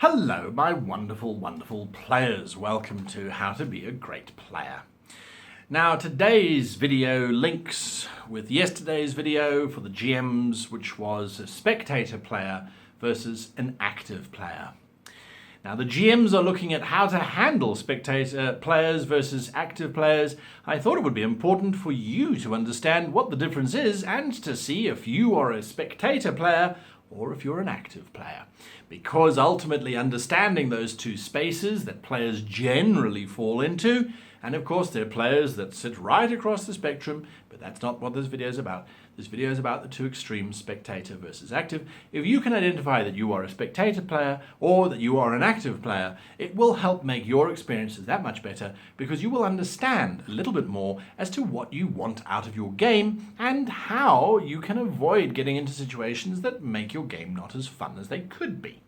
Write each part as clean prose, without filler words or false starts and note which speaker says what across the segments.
Speaker 1: Hello, my wonderful, wonderful players. Welcome to How to Be a Great Player. Now, today's video links with yesterday's video for the GMs, which was a spectator player versus an active player. Now, the GMs are looking at how to handle spectator players versus active players. I thought it would be important for you to understand what the difference is and to see if you are a spectator player or if you're an active player. Because ultimately understanding those two spaces that players generally fall into, and of course there are players that sit right across the spectrum, but that's not what this video is about. This video is about the two extremes, spectator versus active. If you can identify that you are a spectator player or that you are an active player, it will help make your experiences that much better because you will understand a little bit more as to what you want out of your game and how you can avoid getting into situations that make your game not as fun as they could be.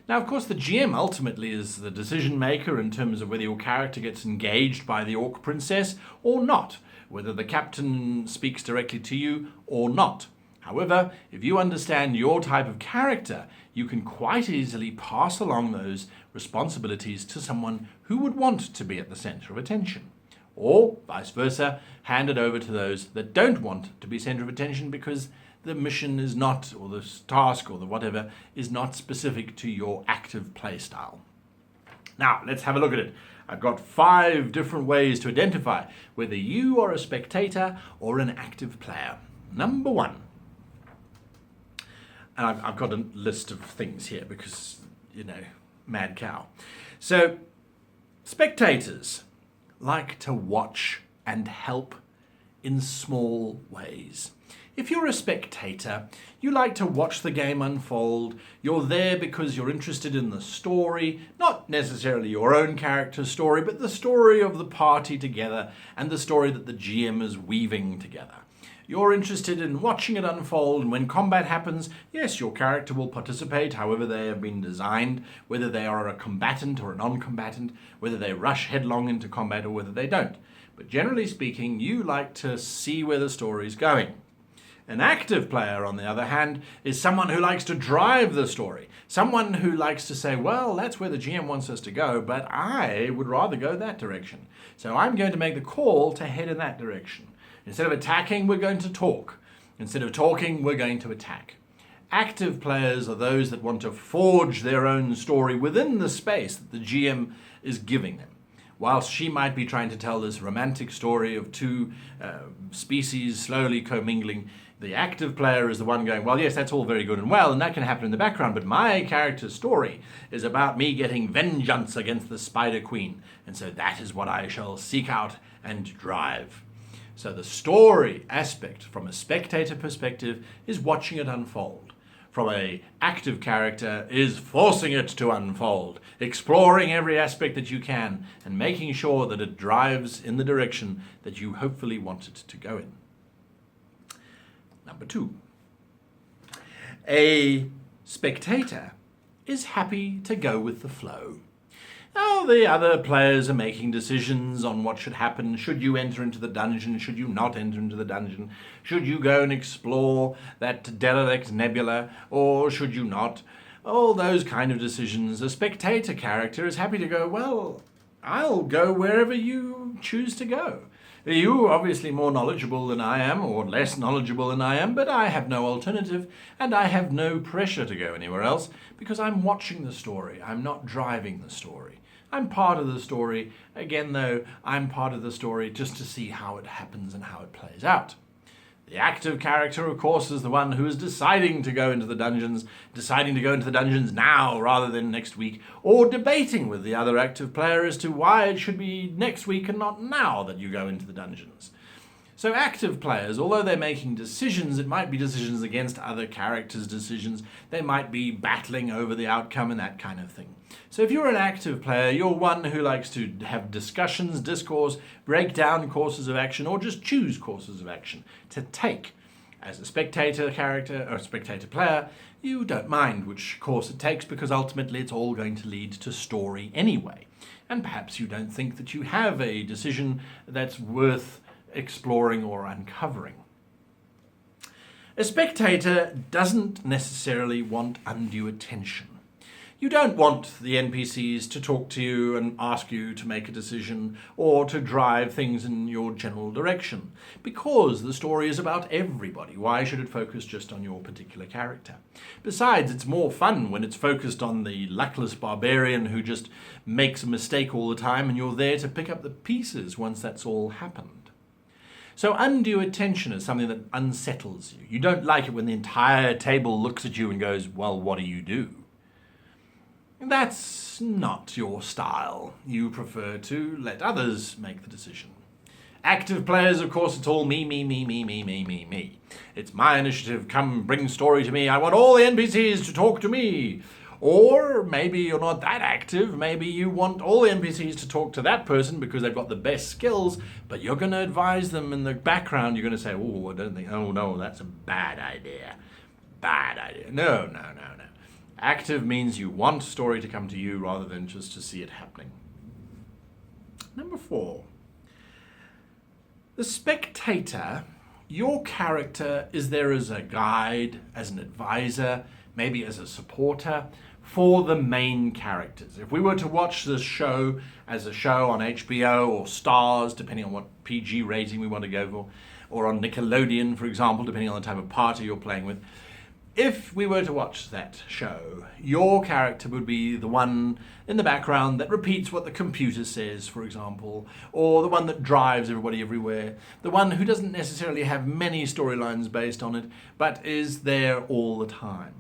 Speaker 1: Now, of course, the GM ultimately is the decision maker in terms of whether your character gets engaged by the Orc Princess or not, whether the captain speaks directly to you or not. However, if you understand your type of character, you can quite easily pass along those responsibilities to someone who would want to be at the center of attention. Or, vice versa, hand it over to those that don't want to be center of attention because the mission is not, or the task, or the whatever, is not specific to your active play style. Now, let's have a look at it. I've got 5 different ways to identify whether you are a spectator or an active player. Number 1. And I've got a list of things here because, mad cow. So, spectators like to watch and help in small ways. If you're a spectator, you like to watch the game unfold. You're there because you're interested in the story, not necessarily your own character's story, but the story of the party together and the story that the GM is weaving together. You're interested in watching it unfold, and when combat happens, yes, your character will participate however they have been designed, whether they are a combatant or a non-combatant, whether they rush headlong into combat or whether they don't. But generally speaking, you like to see where the story's going. An active player, on the other hand, is someone who likes to drive the story. Someone who likes to say, well, that's where the GM wants us to go, but I would rather go that direction. So I'm going to make the call to head in that direction. Instead of attacking, we're going to talk. Instead of talking, we're going to attack. Active players are those that want to forge their own story within the space that the GM is giving them. Whilst she might be trying to tell this romantic story of two species slowly commingling, the active player is the one going, well, yes, that's all very good and well, and that can happen in the background, but my character's story is about me getting vengeance against the Spider Queen, and so that is what I shall seek out and drive. So the story aspect, from a spectator perspective, is watching it unfold. From an active character is forcing it to unfold, exploring every aspect that you can, and making sure that it drives in the direction that you hopefully want it to go in. Number 2. A spectator is happy to go with the flow. Now, the other players are making decisions on what should happen. Should you enter into the dungeon? Should you not enter into the dungeon? Should you go and explore that derelict nebula? Or should you not? All those kind of decisions. A spectator character is happy to go, well, I'll go wherever you choose to go. You're obviously more knowledgeable than I am, or less knowledgeable than I am, but I have no alternative, and I have no pressure to go anywhere else, because I'm watching the story. I'm not driving the story. I'm part of the story. Again, though, I'm part of the story just to see how it happens and how it plays out. The active character, of course, is the one who is deciding to go into the dungeons now rather than next week, or debating with the other active player as to why it should be next week and not now that you go into the dungeons. So active players, although they're making decisions, it might be decisions against other characters' decisions. They might be battling over the outcome and that kind of thing. So if you're an active player, you're one who likes to have discussions, discourse, break down courses of action, or just choose courses of action to take. As a spectator character or spectator player, you don't mind which course it takes because ultimately it's all going to lead to story anyway. And perhaps you don't think that you have a decision that's worth exploring or uncovering. A spectator doesn't necessarily want undue attention. You don't want the NPCs to talk to you and ask you to make a decision or to drive things in your general direction, because the story is about everybody. Why should it focus just on your particular character? Besides, it's more fun when it's focused on the luckless barbarian who just makes a mistake all the time and you're there to pick up the pieces once that's all happened. So undue attention is something that unsettles you. You don't like it when the entire table looks at you and goes, well, what do you do? That's not your style. You prefer to let others make the decision. Active players, of course, it's all me, me, me, me, me, me, me, me. It's my initiative, come bring story to me, I want all the NPCs to talk to me. Or maybe you're not that active, maybe you want all the NPCs to talk to that person because they've got the best skills, but you're going to advise them in the background, you're going to say, oh, I don't think, oh no, that's a bad idea. Bad idea. No. Active means you want story to come to you rather than just to see it happening. Number 4. The spectator, your character is there as a guide, as an advisor, maybe as a supporter for the main characters. If we were to watch this show as a show on HBO or Stars, depending on what PG rating we want to go for, or on Nickelodeon, for example, depending on the type of party you're playing with, if we were to watch that show, your character would be the one in the background that repeats what the computer says, for example, or the one that drives everybody everywhere, the one who doesn't necessarily have many storylines based on it, but is there all the time.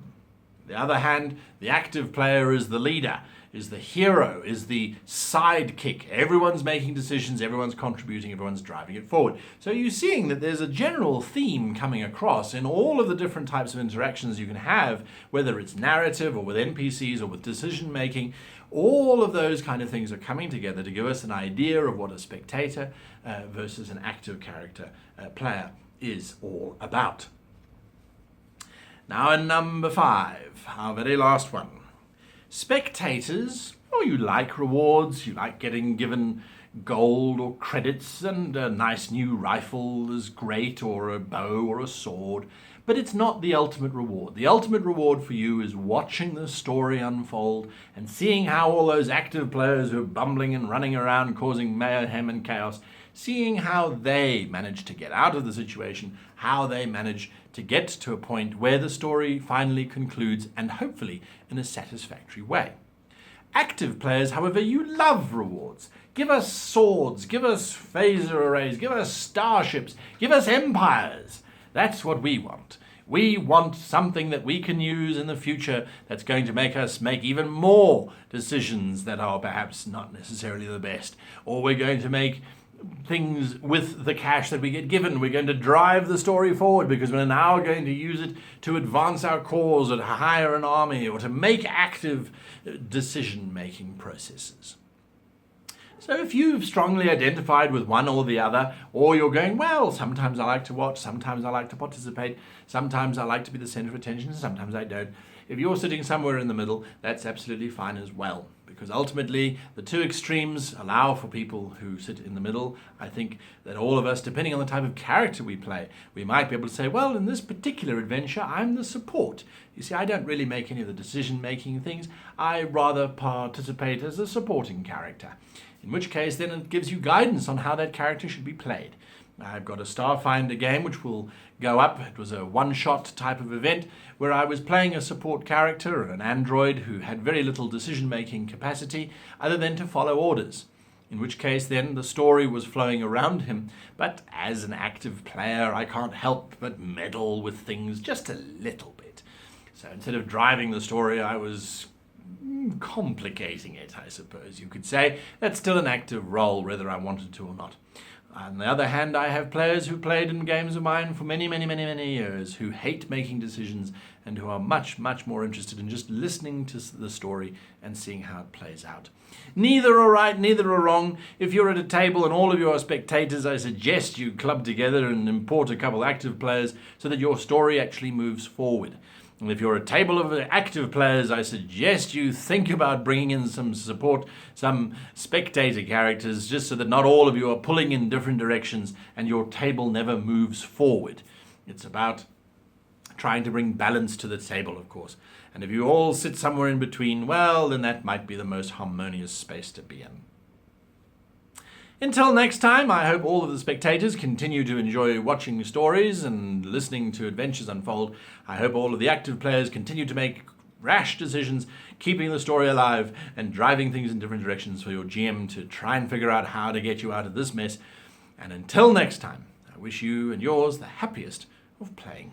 Speaker 1: On the other hand, the active player is the leader, is the hero, is the sidekick. Everyone's making decisions, everyone's contributing, everyone's driving it forward. So you're seeing that there's a general theme coming across in all of the different types of interactions you can have, whether it's narrative or with NPCs or with decision making. All of those kind of things are coming together to give us an idea of what a spectator versus an active character player is all about. Now in number 5, our very last one. Spectators, you like rewards, you like getting given gold or credits, and a nice new rifle is great, or a bow or a sword, but it's not the ultimate reward. The ultimate reward for you is watching the story unfold and seeing how all those active players who are bumbling and running around causing mayhem and chaos, seeing how they manage to get out of the situation, how they manage to get to a point where the story finally concludes, and hopefully in a satisfactory way. Active players, however, you love rewards. Give us swords, give us phaser arrays, give us starships, give us empires. That's what we want. We want something that we can use in the future that's going to make us make even more decisions that are perhaps not necessarily the best. Or we're going to make things with the cash that we get given. We're going to drive the story forward because we're now going to use it to advance our cause or to hire an army or to make active decision-making processes. So if you've strongly identified with one or the other, or you're going, well, sometimes I like to watch, sometimes I like to participate, sometimes I like to be the center of attention, sometimes I don't. If you're sitting somewhere in the middle, that's absolutely fine as well. Because ultimately, the two extremes allow for people who sit in the middle. I think that all of us, depending on the type of character we play, we might be able to say, well, in this particular adventure, I'm the support. You see, I don't really make any of the decision-making things. I rather participate as a supporting character. In which case, then it gives you guidance on how that character should be played. I've got a Starfinder game which will go up. It was a one-shot type of event where I was playing a support character, an android who had very little decision-making capacity other than to follow orders. In which case then the story was flowing around him, but as an active player I can't help but meddle with things just a little bit. So instead of driving the story, I was complicating it, I suppose you could say. That's still an active role, whether I wanted to or not. On the other hand, I have players who played in games of mine for many, many, many, many years who hate making decisions and who are much, much more interested in just listening to the story and seeing how it plays out. Neither are right, neither are wrong. If you're at a table and all of you are spectators, I suggest you club together and import a couple active players so that your story actually moves forward. And if you're a table of active players, I suggest you think about bringing in some support, some spectator characters, just so that not all of you are pulling in different directions and your table never moves forward. It's about trying to bring balance to the table, of course. And if you all sit somewhere in between, well, then that might be the most harmonious space to be in. Until next time, I hope all of the spectators continue to enjoy watching stories and listening to adventures unfold. I hope all of the active players continue to make rash decisions, keeping the story alive and driving things in different directions for your GM to try and figure out how to get you out of this mess. And until next time, I wish you and yours the happiest of playing.